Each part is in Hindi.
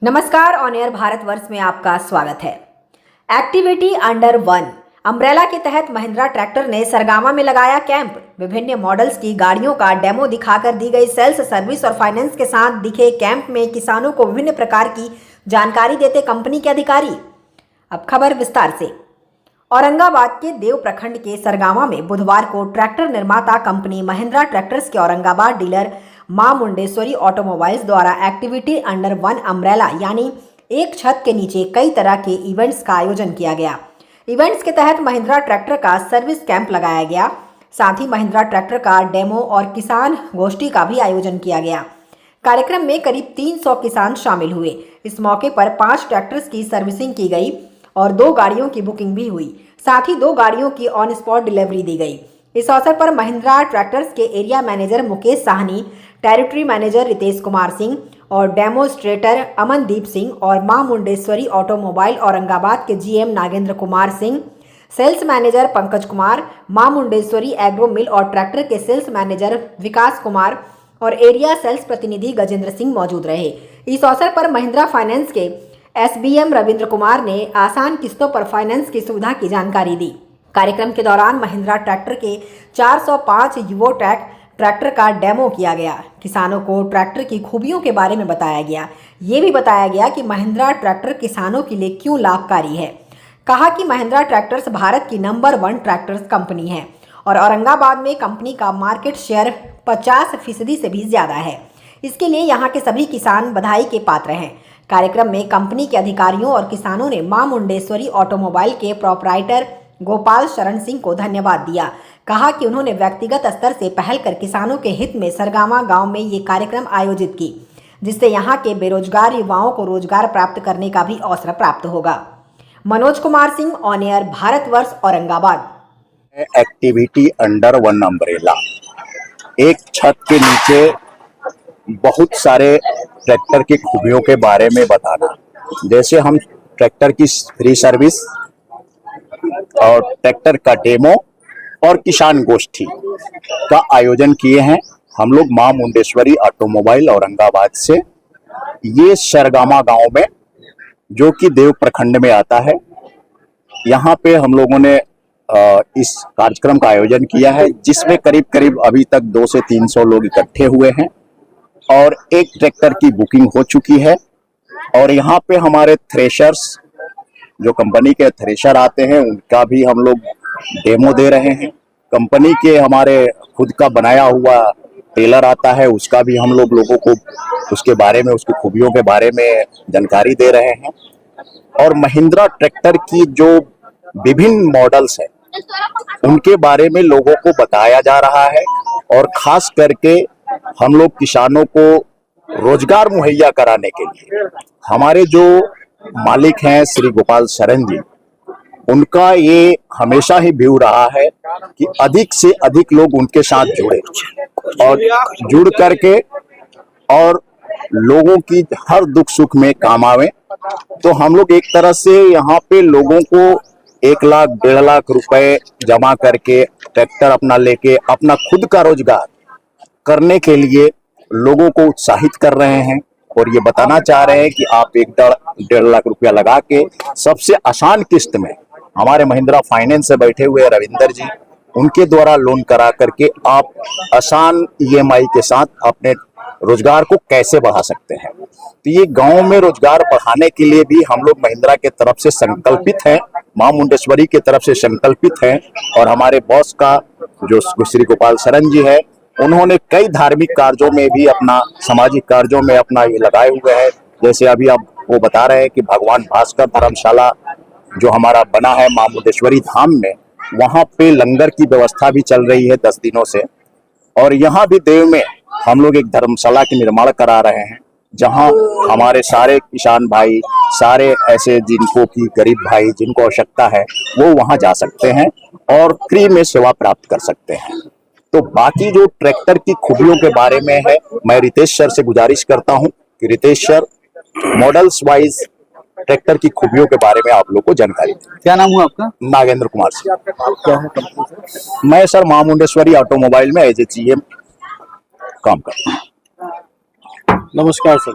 नमस्कार, ऑन एयर भारतवर्ष में आपका स्वागत है। एक्टिविटी अंडर वन अम्ब्रेला के तहत महिंद्रा ट्रैक्टर ने सरगामा में लगाया कैंप। विभिन्न मॉडल्स की गाड़ियों का डेमो दिखाकर दी गई सेल्स, सर्विस और फाइनेंस के साथ दिखे कैंप में किसानों को विभिन्न प्रकार की जानकारी देते कंपनी के अधिकारी। अब खबर विस्तार से। औरंगाबाद के देव प्रखंड के सरगामा में बुधवार को ट्रैक्टर निर्माता कंपनी महिंद्रा ट्रैक्टर्स के औरंगाबाद डीलर मां मुंडेश्वरी ऑटोमोबाइल्स द्वारा एक्टिविटी अंडर वन अम्ब्रेला यानी एक छत के नीचे कई तरह के इवेंट्स का आयोजन किया गया। इवेंट्स के तहत महिंद्रा ट्रैक्टर का सर्विस कैंप लगाया गया। साथ ही महिंद्रा ट्रैक्टर का डेमो और किसान गोष्ठी का भी आयोजन किया गया। कार्यक्रम में करीब 300 किसान शामिल हुए। इस मौके पर 5 ट्रैक्टर्स की सर्विसिंग की गई और 2 गाड़ियों की बुकिंग भी हुई। साथ ही 2 गाड़ियों की ऑन स्पॉट डिलीवरी दी गई। इस अवसर पर महिंद्रा ट्रैक्टर्स के area manager Mukesh Sahni, territory manager Ritesh Kumar Singh और डेमोस्ट्रेटर अमनदीप सिंह और मां मुंडेश्वरी ऑटोमोबाइल औरंगाबाद के GM Nagendra Kumar Singh, sales manager Pankaj Kumar, मां मुंडेश्वरी एग्रो मिल और ट्रैक्टर के सेल्स मैनेजर विकास कुमार और एरिया सेल्स प्रतिनिधि गजेंद्र सिंह मौजूद रहे। इस अवसर पर महिंद्रा फाइनेंस के एसबीएम रविंद्र कुमार ने आसान किस्तों पर फाइनेंस की सुविधा की जानकारी दी। कार्यक्रम के दौरान महिंद्रा ट्रैक्टर के 405 युवोटैक ट्रैक्टर का डेमो किया गया। किसानों को ट्रैक्टर की खूबियों के बारे में बताया गया। ये भी बताया गया कि महिंद्रा ट्रैक्टर किसानों के लिए क्यों लाभकारी है। कहा कि महिंद्रा ट्रैक्टर्स भारत की नंबर 1 ट्रैक्टर्स कंपनी है और औरंगाबाद में कंपनी का मार्केट शेयर 50% से भी ज़्यादा है। इसके लिए यहाँ के सभी किसान बधाई के पात्र हैं। कार्यक्रम में कंपनी के अधिकारियों और किसानों ने मां मुंडेश्वरी ऑटोमोबाइल के प्रोपराइटर गोपाल शरण सिंह को धन्यवाद दिया। कहा कि उन्होंने व्यक्तिगत स्तर से पहल कर किसानों के हित में सरगामा गांव में ये कार्यक्रम आयोजित की, जिससे यहां के बेरोजगार युवाओं को रोजगार प्राप्त करने का भी अवसर प्राप्त होगा। Manoj Kumar Singh, on air Bharatvarsh, Aurangabad. Activity under one umbrella, एक छत के नीचे बहुत सारे ट्रैक्टर की खूबियों के बारे में बताना। जैसे हम ट्रैक्टर की फ्री सर्विस और ट्रैक्टर का डेमो और किसान गोष्ठी का आयोजन किए हैं हम लोग मां मुंडेश्वरी ऑटोमोबाइल औरंगाबाद से। ये सरगामा गांव में, जो कि देव प्रखंड में आता है, यहाँ पे हम लोगों ने इस कार्यक्रम का आयोजन किया है, जिसमें करीब करीब अभी तक 200 से 300 लोग इकट्ठे हुए हैं और एक ट्रैक्टर की बुकिंग हो चुकी है। और यहाँ पे हमारे थ्रेशर्स, जो कंपनी के थ्रेशर आते हैं, उनका भी हम लोग डेमो दे रहे हैं। कंपनी के हमारे खुद का बनाया हुआ टेलर आता है, उसका भी हम लोगों को उसके बारे में, उसकी खूबियों के बारे में जानकारी दे रहे हैं। और महिंद्रा ट्रैक्टर की जो विभिन्न मॉडल्स हैं, उनके बारे में लोगों को बताया जा रहा है। और खास करके हम लोग किसानों को रोजगार मुहैया कराने के लिए हमारे जो मालिक हैं श्री गोपाल शरण जी, उनका ये हमेशा ही व्यू रहा है कि अधिक से अधिक लोग उनके साथ जुड़े और जुड़ करके और लोगों की हर दुख सुख में काम आवे। तो हम लोग एक तरह से यहाँ पे लोगों को 1 लाख 1.5 लाख रुपए जमा करके ट्रैक्टर अपना लेके अपना खुद का रोजगार करने के लिए लोगों को उत्साहित कर रहे हैं। और ये बताना चाह रहे हैं कि आप 1.5 लाख रुपया लगा के सबसे आसान किस्त में हमारे महिंद्रा फाइनेंस से बैठे हुए रविंदर जी, उनके द्वारा लोन करा करके आप आसान ईएमआई के साथ अपने रोजगार को कैसे बढ़ा सकते हैं। तो ये गांव में रोजगार बढ़ाने के लिए भी हम लोग महिंद्रा के तरफ से संकल्पित हैं, मां मुंडेश्वरी की तरफ से संकल्पित हैं। और हमारे बॉस का जो श्री गोपाल शरण जी है, उन्होंने कई धार्मिक कार्यों में भी, अपना सामाजिक कार्यों में अपना ये लगाए हुए हैं। जैसे अभी आप वो बता रहे हैं कि भगवान भास्कर धर्मशाला जो हमारा बना है मां मुंडेश्वरी धाम में, वहां पे लंगर की व्यवस्था भी चल रही है 10 दिनों से। और यहाँ भी देव में हम लोग एक धर्मशाला के निर्माण करा रहे हैं, जहां हमारे सारे किसान भाई, सारे ऐसे जिनको की गरीब भाई जिनको आवश्यकता है, वो वहां जा सकते हैं और फ्री में सेवा प्राप्त कर सकते हैं। तो बाकी जो ट्रैक्टर की खूबियों के बारे में है, मैं रितेश सर से गुजारिश करता हूं कि Ritesh sir models wise tractor की खूबियों के बारे में आप लोग को जानकारी दें। क्या नाम हुआ आपका? नागेंद्र कुमार सिंह। क्या है कंपनी? मैं सर मां मुंडेश्वरी ऑटोमोबाइल में एज ए जीएम काम करता हूँ। नमस्कार सर।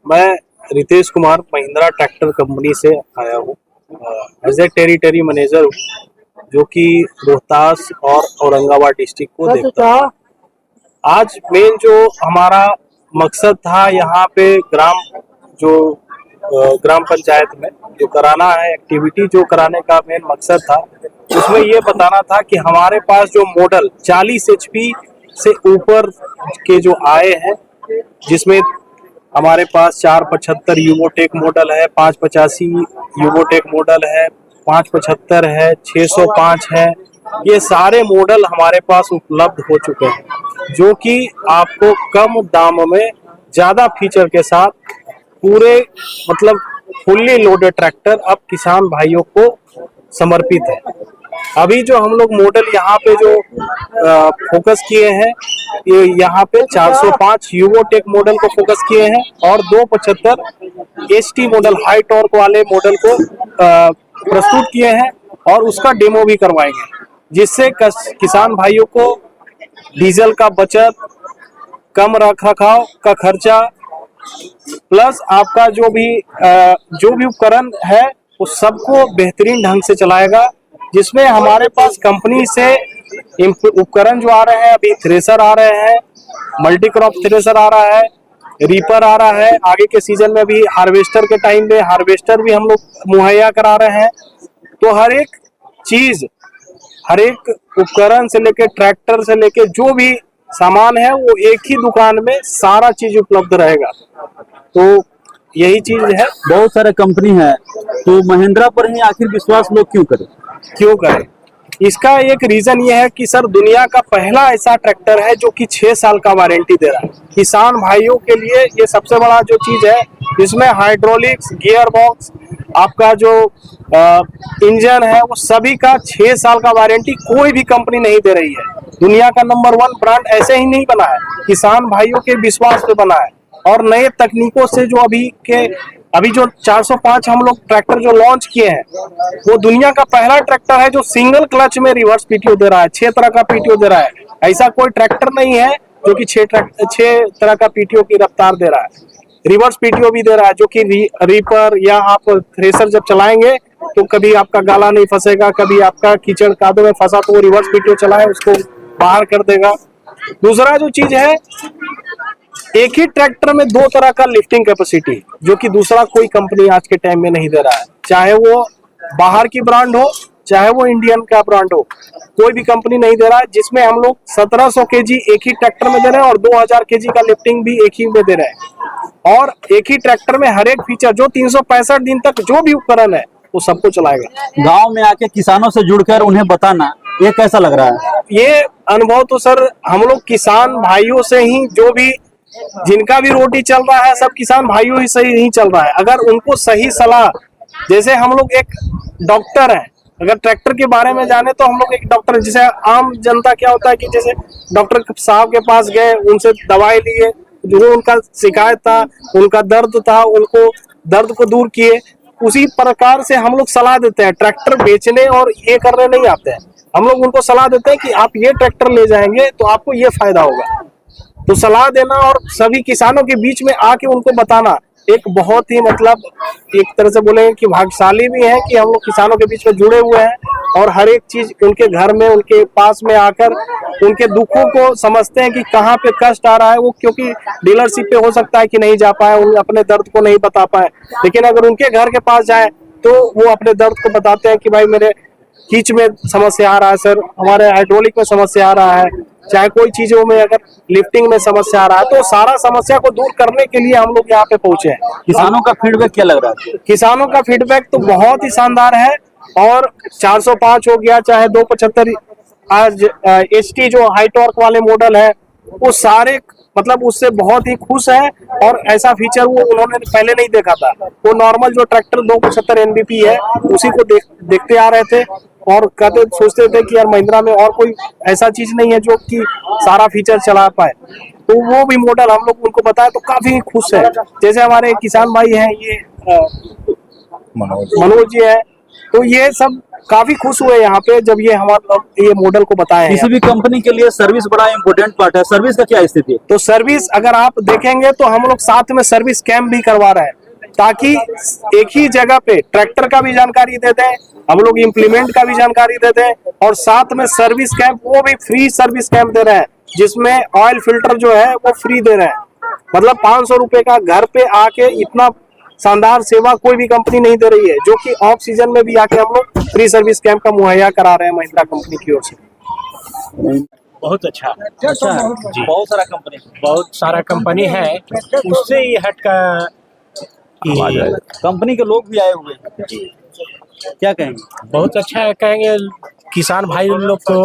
मैं रितेश कुमार महिंद्रा ट्रैक्टर कंपनी से आया हूँ एज ए टेरिटरी मैनेजर हूँ, जो कि रोहतास और औरंगाबाद डिस्ट्रिक्ट को देखता है। आज मेन जो हमारा मकसद था यहाँ पे ग्राम पंचायत में जो कराना है एक्टिविटी, जो कराने का मेन मकसद था, उसमें ये बताना था कि हमारे पास जो मॉडल 40 HP से ऊपर के जो आए हैं, जिसमें हमारे पास 475 यूवोटेक मॉडल है, 585 यूवोटेक मॉडल है, 575 है, 605 है, ये सारे मॉडल हमारे पास उपलब्ध हो चुके हैं, जो कि आपको कम दाम में ज्यादा फीचर के साथ पूरे मतलब फुल्ली लोडेड ट्रैक्टर अब किसान भाइयों को समर्पित है। अभी जो हम लोग मॉडल यहाँ पे जो फोकस किए हैं, ये यहाँ पे 405 यूवोटेक मॉडल को फोकस किए हैं और 275 HT मॉडल हाई टॉर्क वाले मॉडल को प्रस्तुत किए हैं और उसका डेमो भी करवाएंगे, जिससे किसान भाइयों को डीजल का बचत, कम रखरखाव का खर्चा, प्लस आपका जो भी उपकरण है वो सबको बेहतरीन ढंग से चलाएगा। जिसमें हमारे पास कंपनी से उपकरण जो आ रहे हैं, अभी थ्रेसर आ रहे हैं, मल्टी क्रॉप थ्रेसर आ रहा है, रीपर आ रहा है, आगे के सीजन में भी हार्वेस्टर के टाइम में हार्वेस्टर भी हम लोग मुहैया करा रहे हैं। तो हर एक चीज, हर एक उपकरण से लेके ट्रैक्टर से लेके जो भी सामान है वो एक ही दुकान में सारा चीज उपलब्ध रहेगा। तो यही चीज है। बहुत सारे कंपनी है, तो महिंद्रा पर ही आखिर विश्वास लोग क्यों करें? इसका एक रीजन ये है कि सर दुनिया का पहला ऐसा ट्रैक्टर है जो कि 6 साल का वारंटी दे रहा है। किसान भाइयों के लिए ये सबसे बड़ा जो चीज है, इसमें हाइड्रोलिक्स, गियर बॉक्स, आपका जो इंजन है, वो सभी का 6 साल का वारंटी कोई भी कंपनी नहीं दे रही है। दुनिया का नंबर 1 ब्रांड ऐसे ही नहीं बना है, किसान भाइयों के विश्वास पे बना है। और नए तकनीकों से जो अभी जो 405 हम लोग ट्रैक्टर जो लॉन्च किए हैं, वो दुनिया का पहला ट्रैक्टर है जो सिंगल क्लच में रिवर्स पीटीओ दे रहा है, 6 तरह का पीटीओ दे रहा है। ऐसा कोई ट्रैक्टर नहीं है जो कि 6 तरह का पीटीओ की रफ्तार दे रहा है। रिवर्स पीटीओ भी दे रहा है, जो कि रीपर या आप थ्रेसर जब चलाएंगे तो कभी आपका गाला नहीं फंसेगा, कभी आपका कीचड़ कादो में फंसा तो वो रिवर्स पीटीओ चलाए उसको बाहर कर देगा। दूसरा जो चीज है, एक ही ट्रैक्टर में 2 तरह का लिफ्टिंग कैपेसिटी, जो कि दूसरा कोई कंपनी आज के टाइम में नहीं दे रहा है। चाहे वो बाहर की ब्रांड हो, चाहे वो इंडियन का ब्रांड हो, कोई भी कंपनी नहीं दे रहा है। जिसमें हम लोग 1700 kg एक ही ट्रैक्टर में दे रहे हैं और 2000 kg का लिफ्टिंग भी एक ही में दे रहे हैं। और एक ही ट्रैक्टर में हर एक फीचर, जो 365 दिन तक जो भी उपकरण है वो सबको चलाएगा। गांव में आके किसानों से जुड़कर उन्हें बताना, ये कैसा लग रहा है? ये अनुभव तो सर हम लोग किसान भाइयों से ही, जो भी जिनका भी रोटी चल रहा है, सब किसान भाइयों ही सही नहीं चल रहा है। अगर उनको सही सलाह, जैसे हम लोग एक डॉक्टर हैं, अगर ट्रैक्टर के बारे में जाने तो हम लोग एक डॉक्टर, जैसे आम जनता क्या होता है कि जैसे डॉक्टर साहब के पास गए, उनसे दवाई लिए, जो उनका शिकायत था, उनका दर्द था, उनको दर्द को दूर किए, उसी प्रकार से हम लोग सलाह देते हैं। ट्रैक्टर बेचने और ये करने नहीं आते हैं, हम लोग उनको सलाह देते हैं कि आप ये ट्रैक्टर ले जाएंगे तो आपको ये फायदा होगा। तो सलाह देना और सभी किसानों के बीच में आके उनको बताना एक बहुत ही मतलब एक तरह से बोले कि भाग्यशाली भी है कि हम लोग किसानों के बीच में जुड़े हुए हैं और हर एक चीज उनके घर में, उनके पास में आकर उनके दुखों को समझते हैं कि कहाँ पे कष्ट आ रहा है। वो क्योंकि डीलरशिप पे हो सकता है कि नहीं जा पाए, उन अपने दर्द को नहीं बता पाए, लेकिन अगर उनके घर के पास जाए तो वो अपने दर्द को बताते हैं कि भाई मेरे कीच में समस्या आ रहा है सर, हमारे हाइड्रोलिक में समस्या आ रहा है, चाहे कोई चीजों में अगर लिफ्टिंग में समस्या आ रहा है, तो सारा समस्या को दूर करने के लिए हम लोग यहाँ पे पहुंचे हैं। किसानों का फीडबैक क्या लग रहा है? किसानों का फीडबैक तो बहुत ही शानदार है। और 405 हो गया, चाहे 275 आज HT जो हाई टॉर्क वाले मॉडल है, वो सारे मतलब उससे बहुत ही खुश है। और ऐसा फीचर वो उन्होंने पहले नहीं देखा था। वो नॉर्मल जो ट्रैक्टर 275 NBP है उसी को देखते आ रहे थे और सोचते थे कि यार महिंद्रा में और कोई ऐसा चीज नहीं है जो कि सारा फीचर चला पाए। तो वो भी मॉडल हम लोग उनको बताया तो काफी खुश है। जैसे हमारे किसान भाई हैं, ये मनोज जी है, तो ये सब काफी खुश हुए यहाँ पे जब ये हमारा ये मॉडल को बताया किसी भी कंपनी के लिए सर्विस बड़ा इंपॉर्टेंट पार्ट है। सर्विस का क्या स्थिति है? तो सर्विस अगर आप देखेंगे तो हम लोग साथ में सर्विस कैंप भी करवा रहे हैं, ताकि एक ही जगह पे ट्रैक्टर का भी जानकारी देते हैं, हम लोग इम्प्लीमेंट का भी जानकारी देते हैं, और साथ में सर्विस कैंप, वो भी फ्री सर्विस कैंप दे रहे हैं, जिसमें ऑयल फिल्टर जो है वो फ्री दे रहे हैं। मतलब 500 रुपए का घर पे आके इतना शानदार सेवा कोई भी कंपनी नहीं दे रही है, जो कि ऑफ सीजन में भी आके हम लोग फ्री सर्विस कैंप का मुहैया करा रहे हैं महिंद्रा कंपनी की ओर से। बहुत अच्छा अच्छा है। बहुत सारा कंपनी है, उससे ही हट कर कंपनी के लोग भी आए हुए हैं, क्या कहेंगे? बहुत अच्छा है कहेंगे। किसान भाई लोग को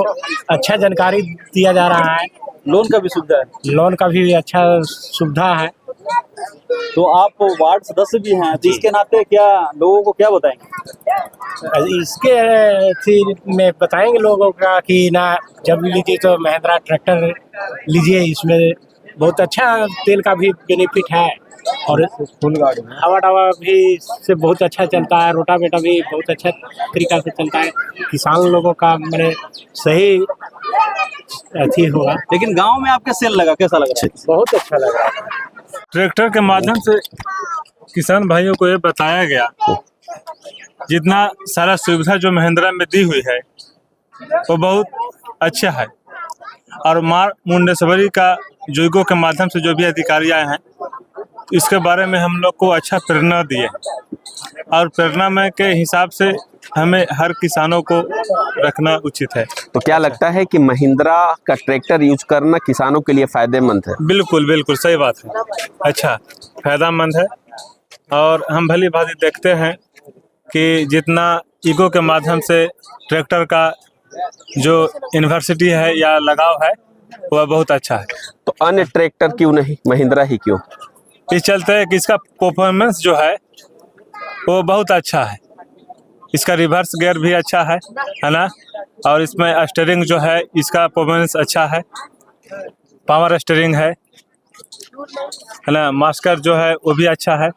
अच्छा जानकारी दिया जा रहा है, लोन का भी सुविधा है। लोन का भी अच्छा सुविधा है। तो आप वार्ड सदस्य भी हैं, तो इसके नाते क्या लोगों को क्या बताएंगे? इसके फिर में बताएंगे लोगों का कि ना, जब लीजिए तो महिंद्रा ट्रैक्टर लीजिए, इसमें बहुत अच्छा तेल का भी बेनिफिट है, और हवा डवा भी से बहुत अच्छा चलता है, रोटावेटर भी बहुत अच्छा तरीका से चलता है। किसान लोगों का मैंने सही अथी होगा। लेकिन गांव में आपके सेल लगा, कैसा लगा? बहुत अच्छा लगा। ट्रैक्टर के माध्यम से किसान भाइयों को ये बताया गया, जितना सारा सुविधा जो महिंद्रा में दी हुई है वो बहुत अच्छा है, और माँ मुंडेश्वरी का जुगो के माध्यम से जो भी अधिकारी आए हैं, इसके बारे में हम लोग को अच्छा प्रेरणा दिए, और प्रेरणा में के हिसाब से हमें हर किसानों को रखना उचित है। तो क्या लगता है कि महिंद्रा का ट्रैक्टर यूज करना किसानों के लिए फायदेमंद है? बिल्कुल बिल्कुल सही बात है, अच्छा फायदेमंद है। और हम भली भांति देखते हैं कि जितना ईगो के माध्यम से ट्रैक्टर का जो यूनिवर्सिटी है या लगाव है वह बहुत अच्छा है। तो अन्य ट्रैक्टर क्यों नहीं, महिंद्रा ही क्यों? इस चलते है कि इसका परफॉर्मेंस जो है वो बहुत अच्छा है, इसका रिवर्स गियर भी अच्छा है ना, और इसमें स्टीयरिंग जो है इसका परफॉर्मेंस अच्छा है, पावर स्टीयरिंग है ना, मास्कर जो है वो भी अच्छा है।